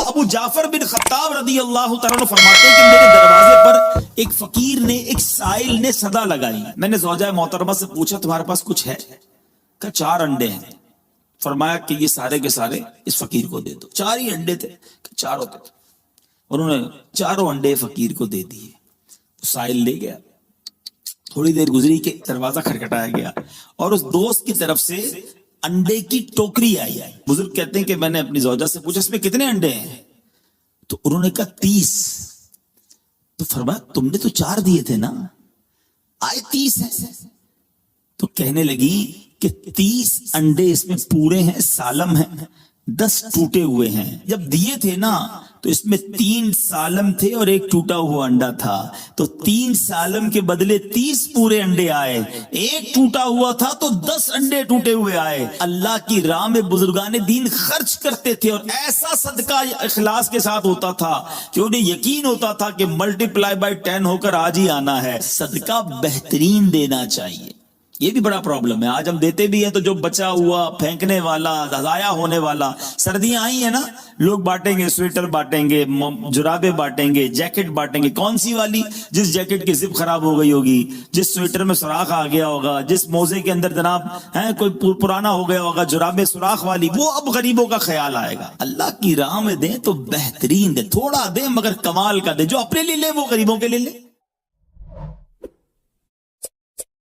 ابو جعفر بن خطاب رضی اللہ تعالیٰ فرماتے ہیں کہ میرے دروازے پر ایک فقیر نے، ایک سائل نے صدا لگائی. میں نے زوجہ محترمہ سے پوچھا تمہارے پاس کچھ ہے؟ کہ 4 انڈے ہیں. فرمایا کہ یہ سارے کے سارے اس فقیر کو دے دو. 4 ہی انڈے تھے کہ 4 ہوتے تھے. انہوں نے 4 انڈے فقیر کو دے دیے. سائل لے گیا. تھوڑی دیر گزری کہ دروازہ کھٹکھٹایا گیا اور اس دوست کی طرف سے انڈے کی ٹوکری آئی. بزرگ کہتے ہیں کہ میں نے اپنی زوجہ سے پوچھا اس میں کتنے انڈے ہیں؟ تو انہوں نے کہا 30. تو فرمایا تم نے تو 4 دیے تھے نا، آئے 30 ہیں. تو کہنے لگی کہ 30 انڈے اس میں پورے ہیں، سالم ہیں، 10 ٹوٹے ہوئے ہیں. جب دیے تھے نا تو اس میں 3 سالم تھے اور 1 ٹوٹا ہوا انڈا تھا. تو 3 سالم کے بدلے 30 پورے انڈے آئے. 1 ٹوٹا ہوا تھا تو 10 انڈے ٹوٹے ہوئے آئے. اللہ کی راہ میں بزرگان دین خرچ کرتے تھے اور ایسا صدقہ اخلاص کے ساتھ ہوتا تھا کہ انہیں یقین ہوتا تھا کہ ملٹی پلائی بائی 10 ہو کر آج ہی آنا ہے. صدقہ بہترین دینا چاہیے. یہ بھی بڑا پرابلم ہے. آج ہم دیتے بھی ہیں تو جو بچا ہوا، پھینکنے والا، ضائع ہونے والا. سردیاں آئی ہیں نا، لوگ بانٹیں گے، سویٹر بانٹیں گے، جرابیں بانٹیں گے، جیکٹ بانٹیں گے. کون سی والی؟ جس جیکٹ کی زپ خراب ہو گئی ہوگی، جس سویٹر میں سوراخ آ گیا ہوگا، جس موزے کے اندر جناب کوئی پرانا ہو گیا ہوگا، جرابیں سوراخ والی، وہ اب غریبوں کا خیال آئے گا. اللہ کی راہ میں دیں تو بہترین دیں، تھوڑا دیں مگر کمال کا دیں. جو اپنے لیے لے وہ غریبوں کے لیے لے.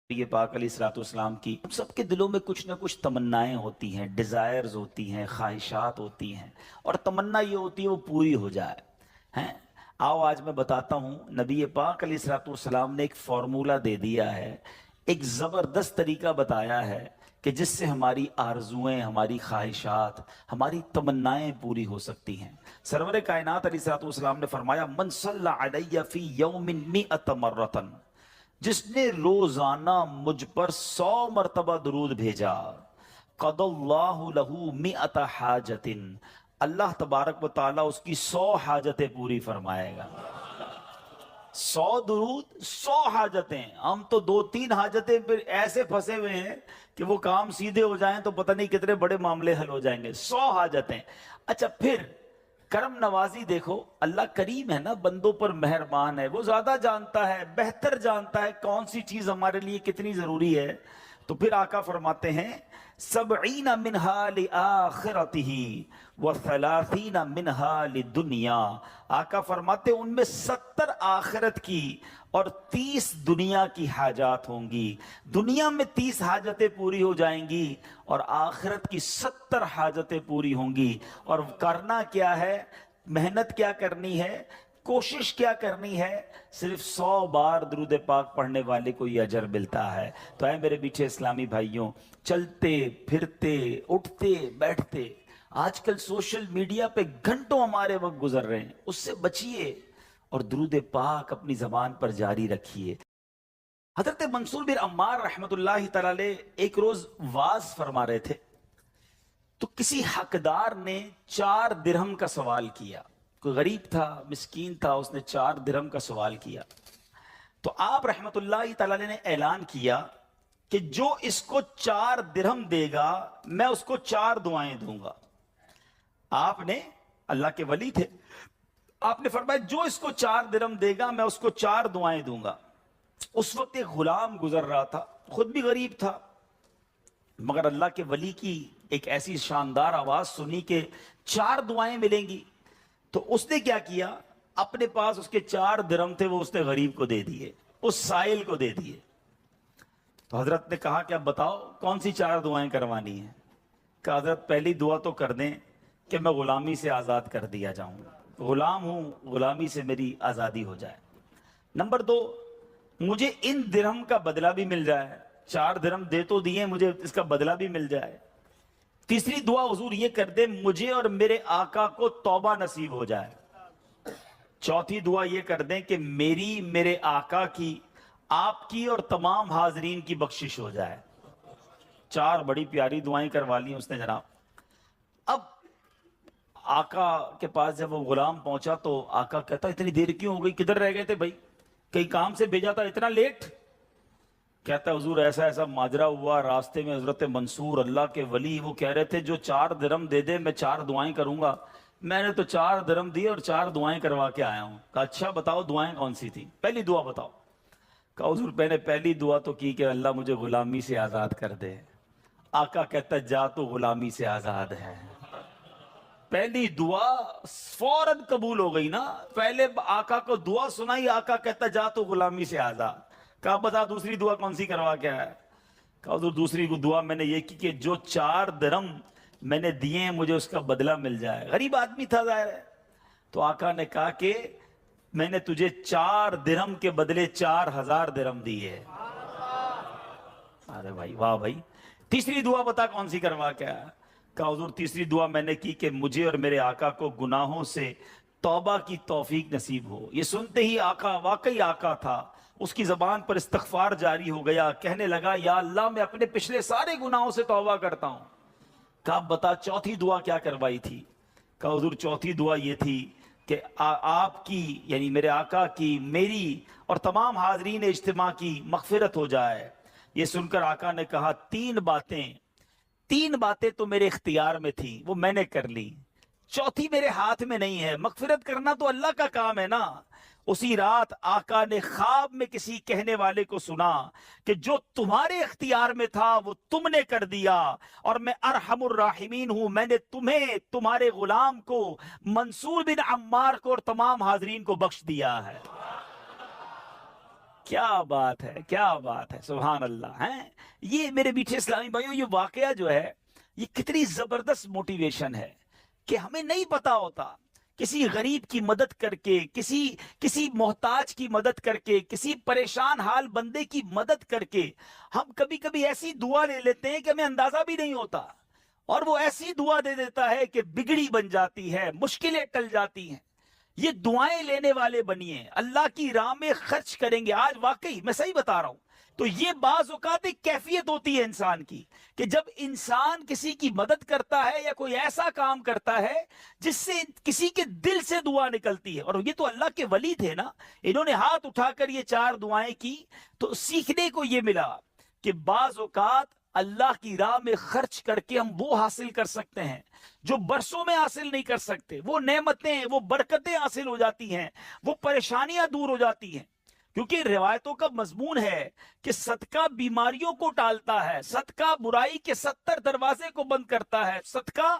یہ پاک علیہ الصلوۃ والسلام کی سب کے دلوں میں کچھ نہ کچھ تمنائیں ہوتی ہیں، ڈیزائرز ہوتی ہیں، خواہشات ہوتی ہیں، اور تمنا یہ ہوتی ہے وہ پوری ہو جائے. آؤ آج میں بتاتا ہوں. نبی پاک علیہ الصلوۃ والسلام نے ایک فارمولہ دے دیا ہے، ایک زبردست طریقہ بتایا ہے کہ جس سے ہماری آرزویں، ہماری خواہشات، ہماری تمنائیں پوری ہو سکتی ہیں. سرور کائنات علیہ الصلوۃ والسلام نے فرمایا من صلی علی فی یوم 100 مرۃ، جس نے روزانہ مجھ پر 100 مرتبہ درود بھیجا، قضى اللہ لہ 100 حاجت، اللہ تبارک و تعالیٰ اس کی 100 حاجتیں پوری فرمائے گا. 100 درود، 100 حاجتیں. ہم تو 2-3 حاجتیں پھر ایسے پھنسے ہوئے ہیں کہ وہ کام سیدھے ہو جائیں تو پتہ نہیں کتنے بڑے معاملے حل ہو جائیں گے. 100 حاجتیں. اچھا پھر کرم نوازی دیکھو، اللہ کریم ہے نا، بندوں پر مہربان ہے. وہ زیادہ جانتا ہے، بہتر جانتا ہے کون سی چیز ہمارے لیے کتنی ضروری ہے. تو پھر آقا فرماتے ہیں 70 منہا لآخرتہ و30 منہا لدنیا. آقا فرماتے ان میں 70 آخرت کی اور 30 دنیا کی حاجات ہوں گی. دنیا میں 30 حاجتیں پوری ہو جائیں گی اور آخرت کی 70 حاجتیں پوری ہوں گی. اور کرنا کیا ہے، محنت کیا کرنی ہے، کوشش کیا کرنی ہے؟ صرف 100 بار درود پاک پڑھنے والے کو یہ اجر ملتا ہے. تو اے میرے میٹھے اسلامی بھائیوں، چلتے پھرتے اٹھتے بیٹھتے آج کل سوشل میڈیا پہ گھنٹوں ہمارے وقت گزر رہے ہیں، اس سے بچیے اور درود پاک اپنی زبان پر جاری رکھیے. حضرت منصور بن عمار رحمت اللہ تعالی ایک روز واز فرما رہے تھے تو کسی حقدار نے 4 درہم کا سوال کیا. کوئی غریب تھا، مسکین تھا، اس نے 4 درہم کا سوال کیا. تو آپ رحمت اللہ تعالی نے اعلان کیا کہ جو اس کو 4 درہم دے گا میں اس کو 4 دعائیں دوں گا. آپ نے، اللہ کے ولی تھے، آپ نے فرمایا جو اس کو 4 درہم دے گا میں اس کو 4 دعائیں دوں گا. اس وقت ایک غلام گزر رہا تھا، خود بھی غریب تھا، مگر اللہ کے ولی کی ایک ایسی شاندار آواز سنی کہ 4 دعائیں ملیں گی. تو اس نے کیا کیا، اپنے پاس اس کے 4 درہم تھے وہ اس نے غریب کو دے دیے، اس سائل کو دے دیے. تو حضرت نے کہا کہ اب بتاؤ کون سی 4 دعائیں کروانی ہیں؟ کہ حضرت پہلی دعا تو کر دیں کہ میں غلامی سے آزاد کر دیا جاؤں، غلام ہوں، غلامی سے میری آزادی ہو جائے. نمبر 2، مجھے ان درہم کا بدلہ بھی مل جائے، 4 درہم دے تو دیے، مجھے اس کا بدلہ بھی مل جائے. تیسری دعا حضور یہ کر دے مجھے اور میرے آقا کو توبہ نصیب ہو جائے. چوتھی دعا یہ کر دیں کہ میری، میرے آقا کی، آپ کی اور تمام حاضرین کی بخشش ہو جائے. 4 بڑی پیاری دعائیں کروا لی اس نے جناب. اب آقا کے پاس جب وہ غلام پہنچا تو آقا کہتا اتنی دیر کیوں ہو گئی، کدھر رہ گئے تھے بھائی، کئی کام سے بھیجا تھا، اتنا لیٹ؟ کہتا ہے حضور ایسا ایسا ماجرا ہوا، راستے میں حضرت منصور اللہ کے ولی وہ کہہ رہے تھے جو 4 درہم دے دے میں 4 دعائیں کروں گا. میں نے تو 4 درہم دیے اور 4 دعائیں کروا کے آیا ہوں. کہا اچھا بتاؤ دعائیں کون سی تھی, پہلی دعا بتاؤ. کہا حضور میں نے پہلی دعا تو کی کہ اللہ مجھے غلامی سے آزاد کر دے. آقا کہتا جا تو غلامی سے آزاد ہے. پہلی دعا فوراً قبول ہو گئی نا. پہلے آقا کو دعا سنائی, آقا کہتا جا تو غلامی سے آزاد. کہا بتا دوسری دعا کون سی کروا کے آیا. کہا حضور دوسری دعا میں نے یہ کی کہ جو 4 درہم میں نے دیے ہیں مجھے اس کا بدلہ مل جائے. غریب آدمی تھا ظاہر ہے. تو آقا نے کہا کہ میں نے تجھے 4 درہم کے بدلے 4000 درہم دیے. ارے بھائی واہ بھائی. تیسری دعا بتا کون سی کروا کے آیا. کہا حضور تیسری دعا میں نے کی کہ مجھے اور میرے آقا کو گناہوں سے توبہ کی توفیق نصیب ہو. یہ سنتے ہی آقا واقعی آقا تھا, اس کی زبان پر استغفار جاری ہو گیا. کہنے لگا یا اللہ میں اپنے پچھلے سارے گناہوں سے توبہ کرتا ہوں. کہا بتا چوتھی دعا کیا کروائی تھی. کہا حضور چوتھی دعا یہ تھی کہ آپ کی یعنی میرے آقا کی, میری اور تمام حاضرین اجتماع کی مغفرت ہو جائے. یہ سن کر آقا نے کہا 3 باتیں تو میرے اختیار میں تھی, وہ میں نے کر لی, چوتھی میرے ہاتھ میں نہیں ہے. مغفرت کرنا تو اللہ کا کام ہے نا. اسی رات آقا نے خواب میں کسی کہنے والے کو سنا کہ جو تمہارے اختیار میں تھا وہ تم نے کر دیا, اور میں ارحم الراحمین ہوں, میں نے تمہیں, تمہارے غلام کو, منصور بن عمار کو اور تمام حاضرین کو بخش دیا ہے. کیا بات ہے, کیا بات ہے, سبحان اللہ. ہیں یہ میرے میٹھے اسلامی بھائیوں, یہ واقعہ جو ہے یہ کتنی زبردست موٹیویشن ہے کہ ہمیں نہیں پتا ہوتا. کسی غریب کی مدد کر کے, کسی محتاج کی مدد کر کے, کسی پریشان حال بندے کی مدد کر کے ہم کبھی کبھی ایسی دعا لے لیتے ہیں کہ ہمیں اندازہ بھی نہیں ہوتا, اور وہ ایسی دعا دے دیتا ہے کہ بگڑی بن جاتی ہے, مشکلیں ٹل جاتی ہیں. یہ دعائیں لینے والے بنیے, اللہ کی راہ میں خرچ کریں گے. آج واقعی میں صحیح بتا رہا ہوں. تو یہ بعض اوقات ایک کیفیت ہوتی ہے انسان کی کہ جب انسان کسی کی مدد کرتا ہے یا کوئی ایسا کام کرتا ہے جس سے کسی کے دل سے دعا نکلتی ہے. اور یہ تو اللہ کے ولی تھے نا, انہوں نے ہاتھ اٹھا کر یہ 4 دعائیں کی. تو سیکھنے کو یہ ملا کہ بعض اوقات اللہ کی راہ میں خرچ کر کے ہم وہ حاصل کر سکتے ہیں جو برسوں میں حاصل نہیں کر سکتے. وہ نعمتیں, وہ برکتیں حاصل ہو جاتی ہیں, وہ پریشانیاں دور ہو جاتی ہیں. کیونکہ روایتوں کا مضمون ہے کہ صدقہ بیماریوں کو ٹالتا ہے, صدقہ برائی کے 70 دروازے کو بند کرتا ہے, صدقہ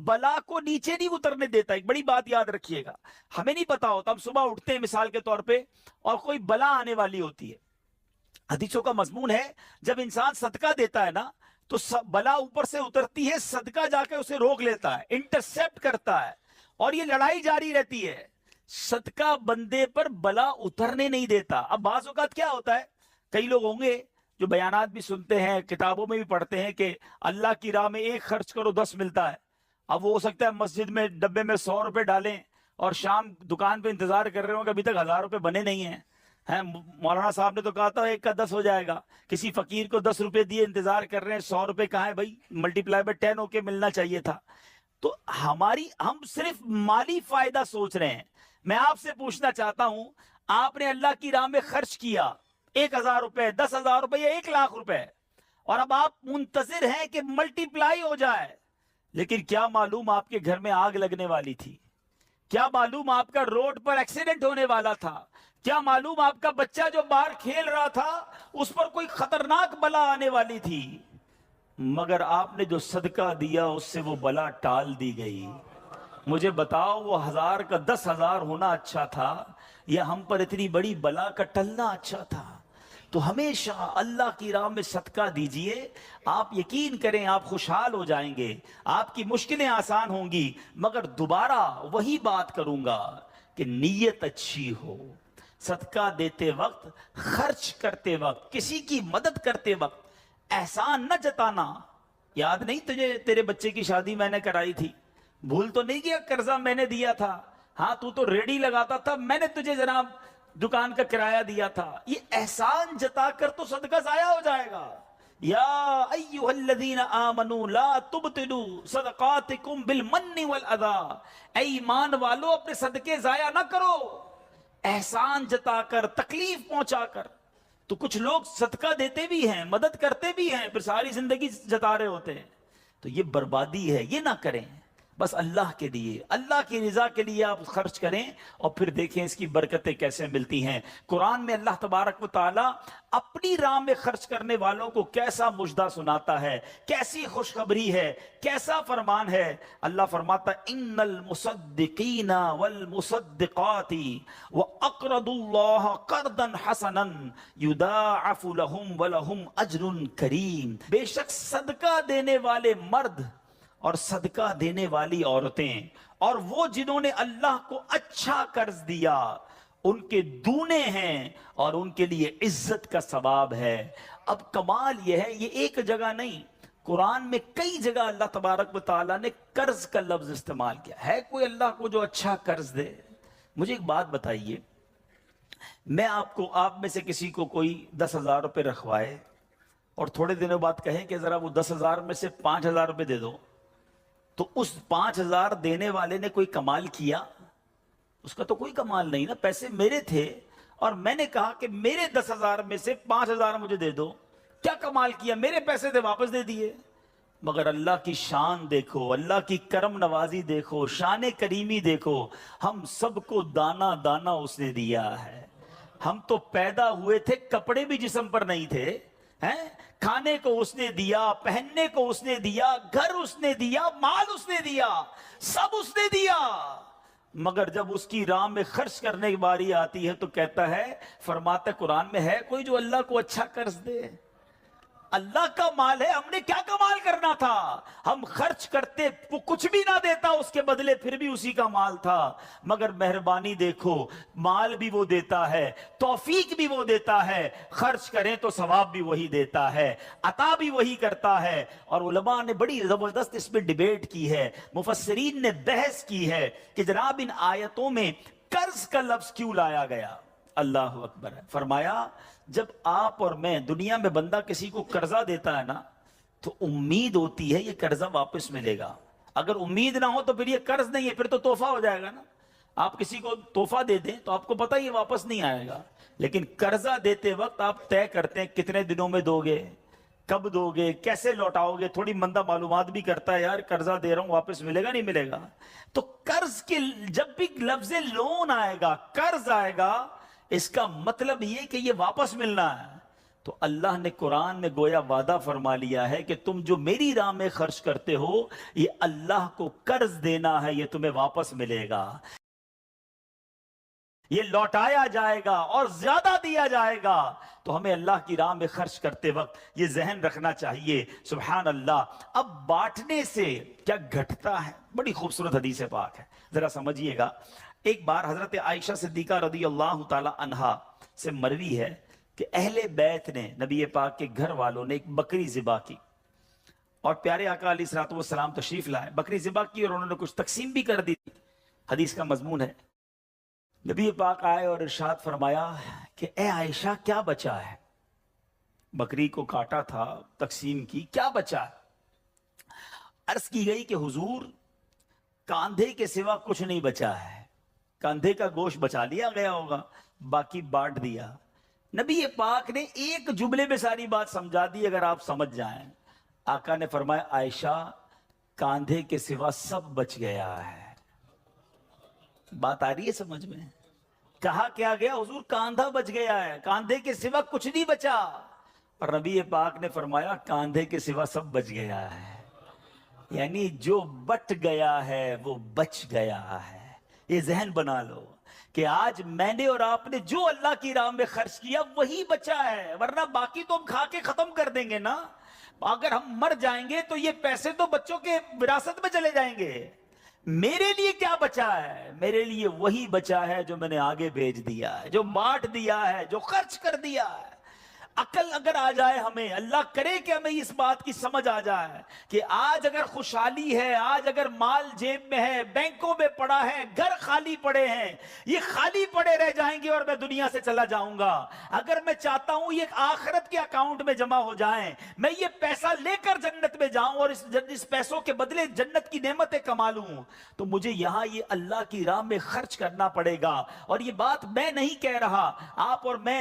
بلا کو نیچے نہیں اترنے دیتا. ایک بڑی بات یاد رکھیے گا, ہمیں نہیں پتا ہوتا, ہم صبح اٹھتے ہیں مثال کے طور پہ اور کوئی بلا آنے والی ہوتی ہے. حدیثوں کا مضمون ہے جب انسان صدقہ دیتا ہے نا تو بلا اوپر سے اترتی ہے, صدقہ جا کے اسے روک لیتا ہے, انٹرسیپٹ کرتا ہے, اور یہ لڑائی جاری رہتی ہے. صدقہ بندے پر بلا اترنے نہیں دیتا. اب بعض اوقات کیا ہوتا ہے, کئی لوگ ہوں گے جو بیانات بھی سنتے ہیں, کتابوں میں بھی پڑھتے ہیں کہ اللہ کی راہ میں 1 خرچ کرو 10 ملتا ہے. اب وہ ہو سکتا ہے مسجد میں ڈبے میں 100 روپے ڈالیں اور شام دکان پہ انتظار کر رہے ہوں کہ ابھی تک 1000 روپے بنے نہیں ہیں. مولانا صاحب نے تو کہا تھا 1 کا 10 ہو جائے گا. کسی فقیر کو 10 روپے دیے, انتظار کر رہے ہیں, 100 روپے کہاں ہے بھائی, ملٹیپلائی بائی 10 ہو کے ملنا چاہیے تھا. تو ہم صرف مالی فائدہ سوچ رہے ہیں. میں آپ سے پوچھنا چاہتا ہوں, آپ نے اللہ کی راہ میں خرچ کیا 1000 روپے, 10,000 روپے یا 1,00,000 روپے, اور اب آپ منتظر ہیں کہ ملٹیپلائی ہو جائے, لیکن کیا معلوم آپ کے گھر میں آگ لگنے والی تھی, کیا معلوم آپ کا روڈ پر ایکسیڈنٹ ہونے والا تھا, کیا معلوم آپ کا بچہ جو باہر کھیل رہا تھا اس پر کوئی خطرناک بلا آنے والی تھی. مگر آپ نے جو صدقہ دیا اس سے وہ بلا ٹال دی گئی. مجھے بتاؤ وہ 1000 کا 10,000 ہونا اچھا تھا یا ہم پر اتنی بڑی بلا کا ٹلنا اچھا تھا؟ تو ہمیشہ اللہ کی راہ میں صدقہ دیجئے. آپ یقین کریں آپ خوشحال ہو جائیں گے, آپ کی مشکلیں آسان ہوں گی. مگر دوبارہ وہی بات کروں گا کہ نیت اچھی ہو. صدقہ دیتے وقت, خرچ کرتے وقت, کسی کی مدد کرتے وقت احسان نہ جتانا. یاد نہیں تجھے تیرے بچے کی شادی میں نے کرائی تھی, بھول تو نہیں کیا قرضہ میں نے دیا تھا, ہاں تو ریڈی لگاتا تھا, میں نے تجھے جناب دکان کا کرایہ دیا تھا. یہ احسان جتا کر تو صدقہ ضائع ہو جائے گا. یا ایھا الذین آمنوا لا تبطلوا صدقاتکم بالمن والاذی, اے ایمان والو اپنے صدقے ضائع نہ کرو احسان جتا کر, تکلیف پہنچا کر. تو کچھ لوگ صدقہ دیتے بھی ہیں, مدد کرتے بھی ہیں, پھر ساری زندگی جتا رہے ہوتے ہیں. تو یہ بربادی ہے, یہ نہ کریں. بس اللہ کے لیے، اللہ کی رضا کے لیے آپ خرچ کریں، اور پھر دیکھیں اس کی برکتیں کیسے ملتی ہیں۔ قرآن میں اللہ تبارک و تعالی اپنی راہ میں خرچ کرنے والوں کو کیسا مژدہ سناتا ہے، کیسی خوشخبری ہے، کیسا فرمان ہے۔ اللہ فرماتا ان المصدقین والمصدقات واقرضوا اللہ قرضا حسنا یضاعف لهم ولهم اجر کریم، بے شک صدقہ دینے والے مرد اور صدقہ دینے والی عورتیں، اور وہ جنہوں نے اللہ کو اچھا قرض دیا، ان کے دونے ہیں اور ان کے لیے عزت کا ثواب ہے۔ اب کمال یہ ہے، یہ ایک جگہ نہیں، قرآن میں کئی جگہ اللہ تبارک و تعالیٰ نے قرض کا لفظ استعمال کیا ہے۔ کوئی اللہ کو جو اچھا قرض دے؟ مجھے ایک بات بتائیے، میں آپ میں سے کسی کو کوئی 10,000 روپے رکھوائے اور تھوڑے دنوں بعد کہیں کہ ذرا وہ 10,000 میں سے 5,000 روپے دے دو، تو اس 5,000 دینے والے نے کوئی کمال کیا؟ اس کا تو کوئی کمال نہیں نا، پیسے میرے تھے اور میں نے کہا کہ میرے 10,000 میں سے 5,000 مجھے دے دو، کیا کمال کیا؟ میرے پیسے تھے، واپس دے دیے۔ مگر اللہ کی شان دیکھو، اللہ کی کرم نوازی دیکھو، شان کریمی دیکھو، ہم سب کو دانا دانا اس نے دیا ہے۔ ہم تو پیدا ہوئے تھے، کپڑے بھی جسم پر نہیں تھے، ہیں؟ کھانے کو اس نے دیا، پہننے کو اس نے دیا، گھر اس نے دیا، مال اس نے دیا، سب اس نے دیا، مگر جب اس کی راہ میں خرچ کرنے کی باری آتی ہے تو کہتا ہے، فرماتا ہے قرآن میں، ہے کوئی جو اللہ کو اچھا قرض دے؟ اللہ کا مال ہے، ہم نے کیا کمال کرنا تھا؟ ہم خرچ کرتے، وہ کچھ بھی نہ دیتا اس کے بدلے، پھر بھی اسی کا مال تھا۔ مگر مہربانی دیکھو، مال بھی وہ دیتا ہے، توفیق بھی وہ دیتا ہے، خرچ کریں تو ثواب بھی وہی دیتا ہے، عطا بھی وہی کرتا ہے۔ اور علماء نے بڑی زبردست اس میں ڈیبیٹ کی ہے، مفسرین نے بحث کی ہے کہ جناب ان آیتوں میں قرض کا لفظ کیوں لایا گیا؟ اللہ اکبر۔ فرمایا جب آپ اور میں، دنیا میں بندہ کسی کو قرضہ دیتا ہے نا تو امید ہوتی ہے یہ قرضہ واپس ملے گا۔ اگر امید نہ ہو تو پھر یہ قرض نہیں ہے، پھر تو تحفہ ہو جائے گا نا۔ آپ کسی کو تحفہ دے دیں تو آپ کو پتہ یہ واپس نہیں آئے گا، لیکن قرضہ دیتے وقت آپ طے کرتے ہیں کتنے دنوں میں دو گے، کب دو گے، کیسے لوٹاؤ گے، تھوڑی بندہ معلومات بھی کرتا ہے، یار قرضہ دے رہا ہوں، واپس ملے گا نہیں ملے گا۔ تو قرض کے جب بھی لفظ لون آئے گا، قرض آئے گا، اس کا مطلب یہ کہ یہ واپس ملنا ہے۔ تو اللہ نے قرآن میں گویا وعدہ فرما لیا ہے کہ تم جو میری راہ میں خرچ کرتے ہو، یہ اللہ کو قرض دینا ہے، یہ تمہیں واپس ملے گا، یہ لوٹایا جائے گا اور زیادہ دیا جائے گا۔ تو ہمیں اللہ کی راہ میں خرچ کرتے وقت یہ ذہن رکھنا چاہیے۔ سبحان اللہ۔ اب بانٹنے سے کیا گھٹتا ہے؟ بڑی خوبصورت حدیث پاک ہے، ذرا سمجھیے گا۔ ایک بار حضرت عائشہ صدیقہ رضی اللہ تعالی عنہا سے مروی ہے کہ اہل بیت نے، نبی پاک کے گھر والوں نے ایک بکری ذبح کی، اور پیارے آقا علیہ الصلوۃ والسلام تشریف لائے، بکری ذبح کی اور انہوں نے کچھ تقسیم بھی کر دی۔ حدیث کا مضمون ہے، نبی پاک آئے اور ارشاد فرمایا کہ اے عائشہ کیا بچا ہے؟ بکری کو کاٹا تھا، تقسیم کی، کیا بچا ہے؟ عرض کی گئی کہ حضور کاندھے کے سوا کچھ نہیں بچا ہے، کاندھے کا گوشت بچا لیا گیا ہوگا، باقی بانٹ دیا۔ نبی پاک نے ایک جملے میں ساری بات سمجھا دی، اگر آپ سمجھ جائیں۔ آقا نے فرمایا عائشہ کاندھے کے سوا سب بچ گیا ہے۔ بات آ رہی ہے سمجھ میں؟ کہا کیا گیا؟ حضور کاندھا بچ گیا ہے، کاندھے کے سوا کچھ نہیں بچا۔ اور نبی پاک نے فرمایا کاندھے کے سوا سب بچ گیا ہے، یعنی جو بٹ گیا ہے وہ بچ گیا ہے۔ یہ ذہن بنا لو کہ آج میں نے اور آپ نے جو اللہ کی راہ میں خرچ کیا وہی بچا ہے، ورنہ باقی تو ہم کھا کے ختم کر دیں گے نا۔ اگر ہم مر جائیں گے تو یہ پیسے تو بچوں کے وراثت میں چلے جائیں گے۔ میرے لیے کیا بچا ہے؟ میرے لیے وہی بچا ہے جو میں نے آگے بھیج دیا ہے، جو بانٹ دیا ہے، جو خرچ کر دیا ہے۔ عقل اگر آ جائے ہمیں، اللہ کرے کہ ہمیں اس بات کی سمجھ آ جائے کہ آج اگر خوشحالی ہے، آج اگر مال جیب میں ہے، بینکوں میں پڑا ہے، گھر خالی پڑے ہیں، یہ خالی پڑے رہ جائیں گے اور میں دنیا سے چلا جاؤں گا۔ اگر میں چاہتا ہوں یہ آخرت کے اکاؤنٹ میں جمع ہو جائیں، میں یہ پیسہ لے کر جنت میں جاؤں اور اس پیسوں کے بدلے جنت کی نعمتیں کما لوں، تو مجھے یہاں یہ اللہ کی راہ میں خرچ کرنا پڑے گا۔ اور یہ بات میں نہیں کہہ رہا، آپ اور میں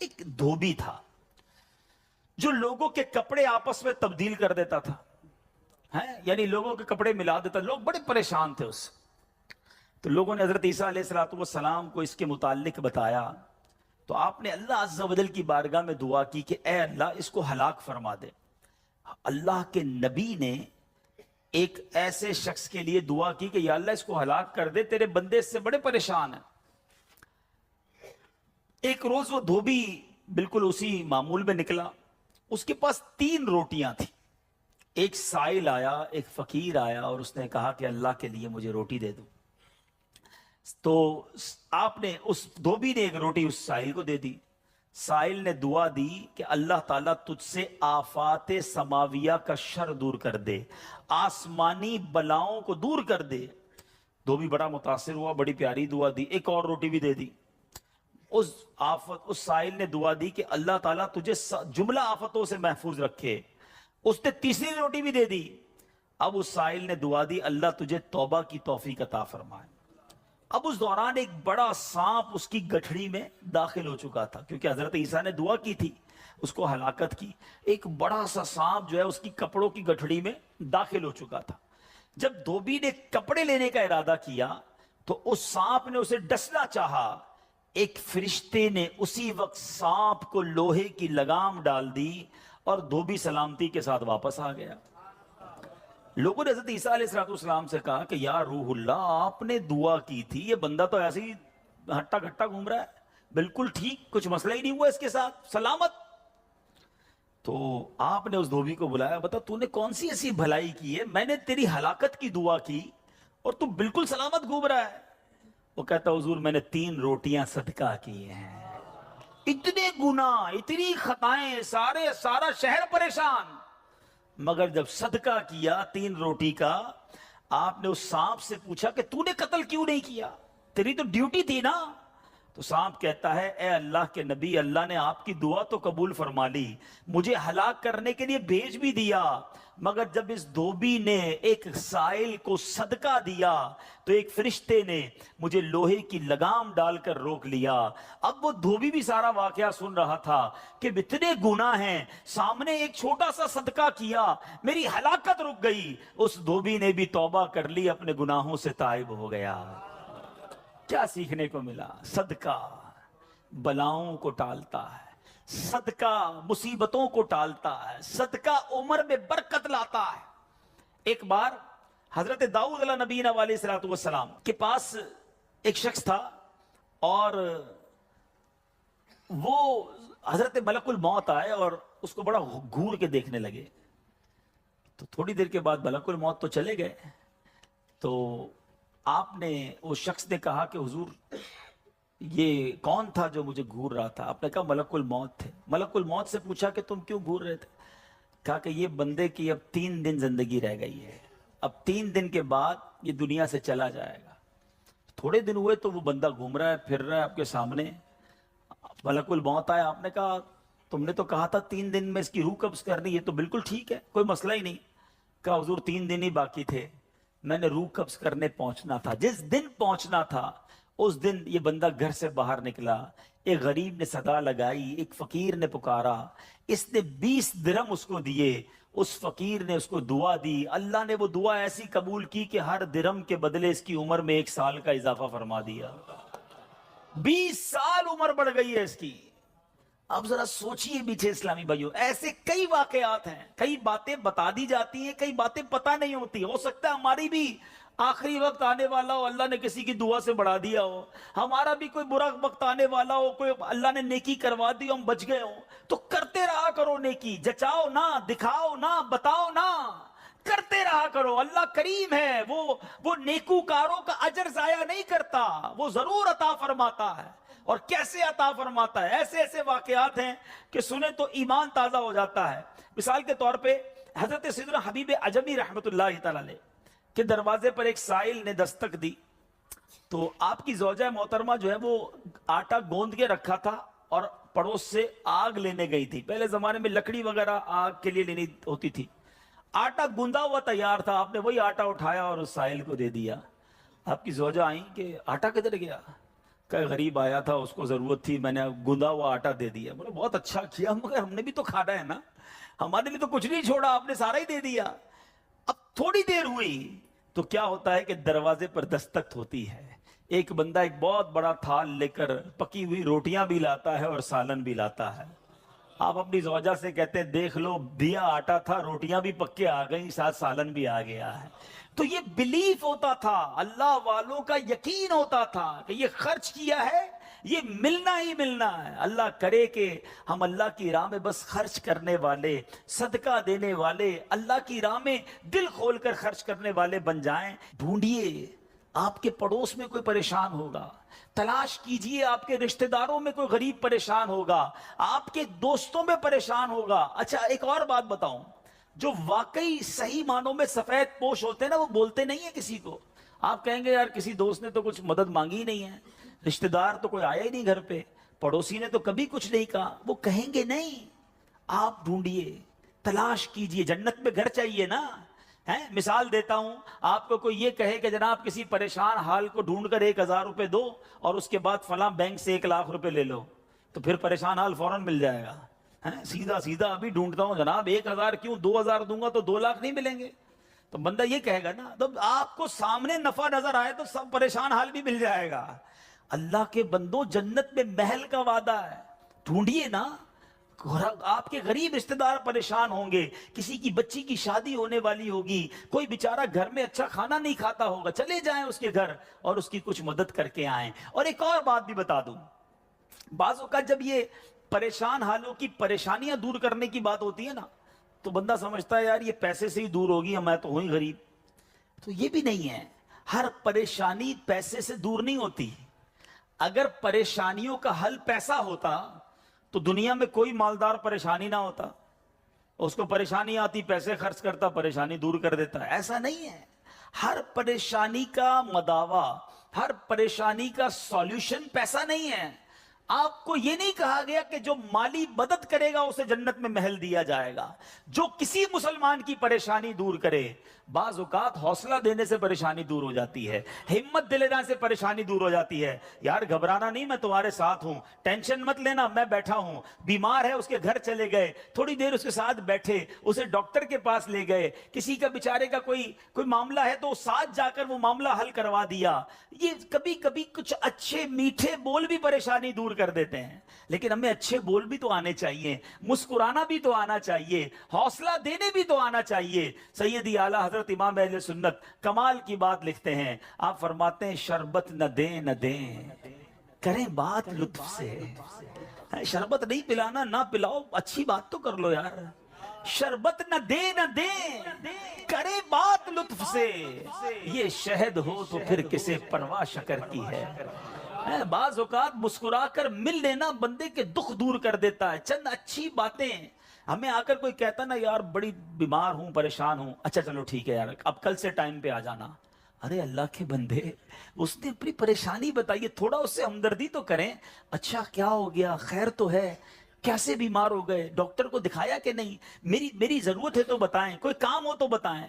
ایک دھوبی تھا جو لوگوں کے کپڑے آپس میں تبدیل کر دیتا تھا، یعنی لوگوں کے کپڑے ملا دیتا. لوگ بڑے پریشان تھے اس سے. تو لوگوں نے حضرت عیسیٰ علیہ السلام کو اس کے متعلق بتایا. تو آپ نے اللہ عز و جل کی بارگاہ میں دعا کی کہ اے اللہ اس کو ہلاک فرما دے. اللہ کے نبی نے ایک ایسے شخص کے لیے دعا کی کہ یا اللہ اس کو ہلاک کر دے، تیرے بندے اس سے بڑے پریشان ہیں. ایک روز وہ دھوبی بالکل اسی معمول میں نکلا. اس کے پاس 3 روٹیاں تھیں. ایک سائل آیا، ایک فقیر آیا اور اس نے کہا کہ اللہ کے لیے مجھے روٹی دے دو. تو آپ نے اس دھوبی نے ایک روٹی اس سائل کو دے دی. سائل نے دعا دی کہ اللہ تعالیٰ تجھ سے آفات سماویہ کا شر دور کر دے، آسمانی بلاؤں کو دور کر دے. دھوبی بڑا متاثر ہوا، بڑی پیاری دعا دی. ایک اور روٹی بھی دے دی. اس سائل نے دعا دی کہ اللہ تعالیٰ تجھے جملہ آفتوں سے محفوظ رکھے. اس نے تیسری روٹی بھی دے دی. اب اس سائل نے دعا دی اللہ تجھے توبہ کی توفیق عطا فرمائے. اب اس دوران ایک بڑا سانپ اس کی گٹھڑی میں داخل ہو چکا تھا، کیونکہ حضرت عیسیٰ نے دعا کی تھی، اس کو ہلاکت کی. ایک بڑا سا سانپ جو ہے اس کی کپڑوں کی گٹھڑی میں داخل ہو چکا تھا. جب دھوبی نے کپڑے لینے کا ارادہ کیا تو اس سانپ نے اسے ڈسنا چاہا. ایک فرشتے نے اسی وقت سانپ کو لوہے کی لگام ڈال دی اور دھوبی سلامتی کے ساتھ واپس آ گیا. لوگوں نے حضرت عیسیٰ علیہ السلام سے کہا کہ یا روح اللہ، آپ نے دعا کی تھی، یہ بندہ تو ایسے ہی ہٹا گھٹا گھوم رہا ہے، بالکل ٹھیک، کچھ مسئلہ ہی نہیں ہوا اس کے ساتھ، سلامت. تو آپ نے اس دھوبی کو بلایا، بتا تو نے کون سی ایسی بھلائی کی ہے، میں نے تیری ہلاکت کی دعا کی اور تو بالکل سلامت گھوم رہا ہے. وہ کہتا حضور میں نے 3 روٹیاں صدقہ کی ہیں، اتنے گناہ، اتنی خطائیں، سارا شہر پریشان، مگر جب صدقہ کیا 3 روٹی کا، آپ نے اس سانپ سے پوچھا کہ تو نے قتل کیوں نہیں کیا، تیری تو ڈیوٹی تھی نا. تو سانپ کہتا ہے اے اللہ کے نبی، اللہ نے آپ کی دعا تو قبول فرما لی، مجھے ہلاک کرنے کے لیے بھیج بھی دیا، مگر جب اس دھوبی نے ایک سائل کو صدقہ دیا تو ایک فرشتے نے مجھے لوہے کی لگام ڈال کر روک لیا. اب وہ دھوبی بھی سارا واقعہ سن رہا تھا کہ اتنے گناہ ہیں، سامنے ایک چھوٹا سا صدقہ کیا، میری ہلاکت رک گئی. اس دھوبی نے بھی توبہ کر لی، اپنے گناہوں سے تائب ہو گیا. کیا سیکھنے کو ملا؟ صدقہ بلاؤں کو ٹالتا ہے، صدقہ مصیبتوں کو ٹالتا ہے، صدقہ عمر میں برکت لاتا ہے. ایک بار حضرت داؤد علیہ نبینا علیہ السلام کے پاس ایک شخص تھا اور وہ حضرت ملک الموت آئے اور اس کو بڑا گھور کے دیکھنے لگے. تو تھوڑی دیر کے بعد ملک الموت تو چلے گئے. تو آپ نے اس شخص نے کہا کہ حضور یہ کون تھا جو مجھے گھور رہا تھا؟ آپ نے کہا ملک الموت تھے. ملک الموت سے پوچھا کہ تم کیوں گھور رہے تھے؟ کہا کہ یہ بندے کی اب 3 دن زندگی رہ گئی ہے، اب 3 دن کے بعد یہ دنیا سے چلا جائے گا. تھوڑے دن ہوئے تو وہ بندہ گھوم رہا ہے، پھر رہا ہے آپ کے سامنے. ملک الموت آیا، آپ نے کہا تم نے تو کہا تھا 3 دن میں اس کی روح قبض کرنی ہے، تو بالکل ٹھیک ہے، کوئی مسئلہ ہی نہیں. کہا حضور 3 دن ہی باقی تھے، میں نے روح قبض کرنے پہنچنا تھا، جس دن پہنچنا تھا اس دن یہ بندہ گھر سے باہر نکلا. ایک غریب نے صدا لگائی، ایک فقیر نے پکارا، اس نے 20 درہم اس کو دیے. اس فقیر نے اس کو دعا دی، اللہ نے وہ دعا ایسی قبول کی کہ ہر درہم کے بدلے اس کی عمر میں 1 سال کا اضافہ فرما دیا. 20 سال عمر بڑھ گئی ہے اس کی. اب ذرا سوچئے میٹھے اسلامی بھائیوں، ایسے کئی واقعات ہیں، کئی باتیں بتا دی جاتی ہیں، کئی باتیں پتہ نہیں ہوتی. ہو سکتا ہے ہماری بھی آخری وقت آنے والا ہو، اللہ نے کسی کی دعا سے بڑھا دیا ہو، ہمارا بھی کوئی برا وقت آنے والا ہو، کوئی اللہ نے نیکی کروا دی، ہم بچ گئے ہوں. تو کرتے رہا کرو نیکی، جچاؤ نہ، دکھاؤ نہ، بتاؤ نہ، کرتے رہا کرو. اللہ کریم ہے، وہ نیکوکاروں کا اجر ضائع نہیں کرتا، وہ ضرور عطا فرماتا ہے. اور کیسے عطا فرماتا ہے؟ ایسے ایسے واقعات ہیں کہ سنیں تو ایمان تازہ ہو جاتا ہے. مثال کے طور پہ حضرت سیدنا حبیب عجمی رحمت اللہ تعالی علیہ کے دروازے پر ایک سائل نے دستک دی. تو آپ کی زوجہ محترمہ جو ہے وہ آٹا گوندھ کے رکھا تھا اور پڑوس سے آگ لینے گئی تھی. پہلے زمانے میں لکڑی وغیرہ آگ کے لیے لینی ہوتی تھی. آٹا گوندا ہوا تیار تھا، آپ نے وہی آٹا اٹھایا اور اس سائل کو دے دیا. آپ کی زوجہ آئیں کہ آٹا کدھر گیا؟ کہ غریب آیا تھا، اس کو ضرورت تھی، میں نے گندا ہوا آٹا دے دیا. بولے بہت اچھا کیا، مگر ہم نے بھی تو کھانا ہے نا، ہمارے لیے تو کچھ نہیں چھوڑا، آپ نے سارا ہی دے دیا. اب تھوڑی دیر ہوئی تو کیا ہوتا ہے کہ دروازے پر دستک ہوتی ہے. ایک بندہ ایک بہت بڑا تھال لے کر پکی ہوئی روٹیاں بھی لاتا ہے اور سالن بھی لاتا ہے. آپ اپنی زوجہ سے کہتے ہیں دیکھ لو، دیا آٹا تھا، روٹیاں بھی پکے آ گئی، ساتھ سالن بھی آ گیا ہے. تو یہ بلیف ہوتا تھا، اللہ والوں کا یقین ہوتا تھا کہ یہ خرچ کیا ہے، یہ ملنا ہی ملنا ہے. اللہ کرے کہ ہم اللہ کی راہ میں بس خرچ کرنے والے، صدقہ دینے والے، اللہ کی راہ میں دل کھول کر خرچ کرنے والے بن جائیں. ڈھونڈیے آپ کے پڑوس میں کوئی پریشان ہوگا، تلاش کیجئے آپ کے رشتہ داروں میں کوئی غریب پریشان ہوگا، آپ کے دوستوں میں پریشان ہوگا. اچھا ایک اور بات بتاؤں، جو واقعی صحیح معنوں میں سفید پوش ہوتے ہیں نا، وہ بولتے نہیں ہیں کسی کو. آپ کہیں گے یار کسی دوست نے تو کچھ مدد مانگی نہیں ہے، رشتہ دار تو کوئی آیا ہی نہیں گھر پہ، پڑوسی نے تو کبھی کچھ نہیں کہا. وہ کہیں گے نہیں. آپ ڈھونڈیے، تلاش کیجئے. جنت میں گھر چاہیے نا. مثال دیتا ہوں، آپ کو کوئی یہ کہے کہ جناب کسی پریشان حال کو ڈھونڈ کر 1000 روپے دو اور اس کے بعد فلاں بینک سے 1,00,000 روپے لے لو، تو پھر پریشان حال فوراً مل جائے گا. سیدھا سیدھا ابھی ڈھونڈتا ہوں جناب 1,000 کیوں، 2,000 دوں گا تو 2,00,000 نہیں ملیں گے. تو بندہ یہ کہے گا نا. تو آپ کو سامنے نفع نظر آئے تو سب پریشان حال بھی مل جائے گا. اللہ کے بندوں، جنت میں محل کا وعدہ ہے، ڈھونڈیے نا. آپ کے غریب رشتہ دار پریشان ہوں گے، کسی کی بچی کی شادی ہونے والی ہوگی، کوئی بیچارہ گھر میں اچھا کھانا نہیں کھاتا ہوگا، چلے جائیں اس کے گھر اور اس کی کچھ مدد کر کے آئیں. اور ایک اور بات بھی بتا دوں، بعض اوقات جب یہ پریشان حالوں کی پریشانیاں دور کرنے کی بات ہوتی ہے نا، تو بندہ سمجھتا ہے یار یہ پیسے سے ہی دور ہوگی، میں تو ہوں ہی غریب. تو یہ بھی نہیں ہے. ہر پریشانی پیسے سے دور نہیں ہوتی. اگر پریشانیوں کا حل پیسہ ہوتا تو دنیا میں کوئی مالدار پریشانی نہ ہوتا. اس کو پریشانی آتی، پیسے خرچ کرتا، پریشانی دور کر دیتا. ایسا نہیں ہے. ہر پریشانی کا مداوا، ہر پریشانی کا سولوشن پیسہ نہیں ہے. آپ کو یہ نہیں کہا گیا کہ جو مالی مدد کرے گا اسے جنت میں محل دیا جائے گا. جو کسی مسلمان کی پریشانی دور کرے، بعض اوقات حوصلہ دینے سے پریشانی دور ہو جاتی ہے، ہمت دلانے سے پریشانی دور ہو جاتی ہے. یار گھبرانا نہیں، میں تمہارے ساتھ ہوں، ٹینشن مت لینا، میں بیٹھا ہوں. بیمار ہے، اس کے گھر چلے گئے، تھوڑی دیر اس کے ساتھ بیٹھے، اسے ڈاکٹر کے پاس لے گئے. کسی کا بیچارے کا کوئی معاملہ ہے تو ساتھ جا کر وہ معاملہ حل کروا دیا. یہ کبھی کبھی کچھ اچھے میٹھے بول بھی پریشانی دور کر دیتے ہیں. لیکن ہمیں اچھے بول بھی تو آنے چاہیے، مسکرانا بھی تو آنا چاہیے، حوصلہ دینے بھی تو آنا چاہیے. سیدی اعلیٰ حضرت امام اہل سنت کمال کی بات لکھتے ہیں. آپ فرماتے ہیں شربت نہ دیں نہ دیں، کریں بات لطف سے. شربت نہیں پلانا، نہ پلاؤ، اچھی بات تو کر لو یار. شربت نہ دے نہ دے، کرے بات لطف سے. یہ شہد ہو تو پھر کسے پرواہ شکر کی ہے. بعض اوقات مسکرا کر مل لینا بندے کے دکھ دور کر دیتا ہے. چند اچھی باتیں. ہمیں آ کر کوئی کہتا نا یار بڑی بیمار ہوں، پریشان ہوں، اچھا چلو ٹھیک ہے یار اب کل سے ٹائم پہ آ جانا. ارے اللہ کے بندے، اس نے اپنی پریشانی بتائیے، تھوڑا اس سے ہمدردی تو کریں. اچھا کیا ہو گیا، خیر تو ہے، کیسے بیمار ہو گئے، ڈاکٹر کو دکھایا کہ نہیں، میری ضرورت ہے تو بتائیں، کوئی کام ہو تو بتائیں.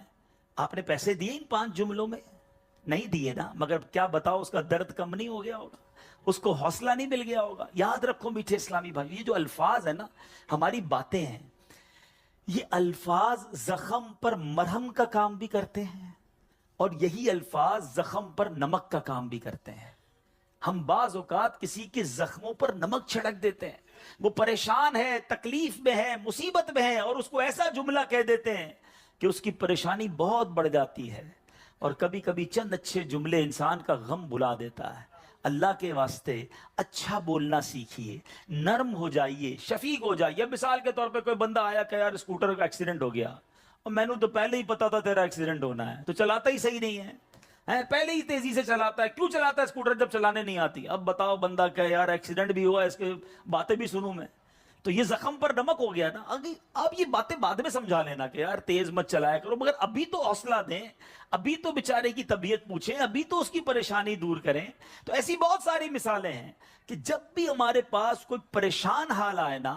آپ نے پیسے دیے ان 5 جملوں میں؟ نہیں دیے نا، مگر کیا بتاؤ اس کا درد کم نہیں ہو گیا ہوگا، اس کو حوصلہ نہیں مل گیا ہوگا. یاد رکھو میٹھے اسلامی بھائی، یہ جو الفاظ ہیں نا، ہماری باتیں ہیں، یہ الفاظ زخم پر مرہم کا کام بھی کرتے ہیں اور یہی الفاظ زخم پر نمک کا کام بھی کرتے ہیں. ہم بعض اوقات کسی کے زخموں پر نمک چھڑک دیتے ہیں. وہ پریشان ہے، تکلیف میں ہے، مصیبت میں ہے، اور اس کو ایسا جملہ کہہ دیتے ہیں کہ اس کی پریشانی بہت بڑھ جاتی ہے. اور کبھی کبھی چند اچھے جملے انسان کا غم بھلا دیتا ہے. اللہ کے واسطے اچھا بولنا سیکھیے، نرم ہو جائیے، شفیق ہو جائیے. مثال کے طور پہ کوئی بندہ آیا کہ یار اسکوٹر کا ایکسیڈنٹ ہو گیا، اور میں نے تو پہلے ہی پتا تھا تیرا ایکسیڈنٹ ہونا ہے، تو چلاتا ہی صحیح نہیں ہے، پہلے ہی تیزی سے چلاتا ہے. کیوں چلاتا ہے اسکوٹر جب چلانے نہیں آتی؟ اب بتاؤ بندہ کہ یار ایکسیڈنٹ بھی ہوا، اس کے باتیں بھی سنوں میں، تو یہ زخم پر نمک ہو گیا نا. آپ یہ باتیں بعد میں سمجھا لینا کہ یار تیز مت چلایا کرو، مگر ابھی تو حوصلہ دیں، ابھی تو بیچارے کی طبیعت پوچھیں، ابھی تو اس کی پریشانی دور کریں. تو ایسی بہت ساری مثالیں ہیں کہ جب بھی ہمارے پاس کوئی پریشان حال آئے نا،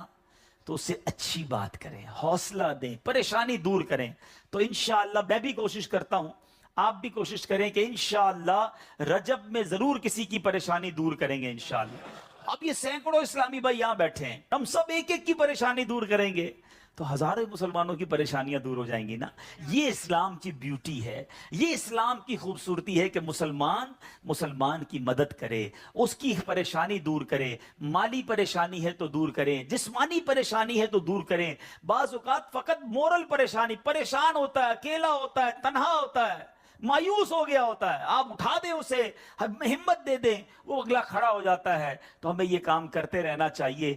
تو اسے اچھی بات کریں، حوصلہ دیں، پریشانی دور کریں. تو انشاءاللہ میں بھی کوشش کرتا ہوں آپ بھی کوشش کریں کہ انشاءاللہ رجب میں ضرور کسی کی پریشانی دور کریں گے انشاءاللہ۔ اب یہ سینکڑوں اسلامی بھائی یہاں بیٹھے ہیں، ہم سب ایک ایک کی پریشانی دور کریں گے تو ہزاروں مسلمانوں کی پریشانیاں دور ہو جائیں گی نا۔ یہ اسلام کی بیوٹی ہے، یہ اسلام کی خوبصورتی ہے کہ مسلمان کی مدد کرے، اس کی پریشانی دور کرے، مالی پریشانی ہے تو دور کریں، جسمانی پریشانی ہے تو دور کریں۔ بعض اوقات فقط مورل پریشان ہوتا ہے، اکیلا ہوتا ہے، تنہا ہوتا ہے، مایوس ہو گیا ہوتا ہے، آپ اٹھا دیں اسے، ہمت دے دیں، وہ اگلا کھڑا ہو جاتا ہے۔ تو ہمیں یہ کام کرتے رہنا چاہیے۔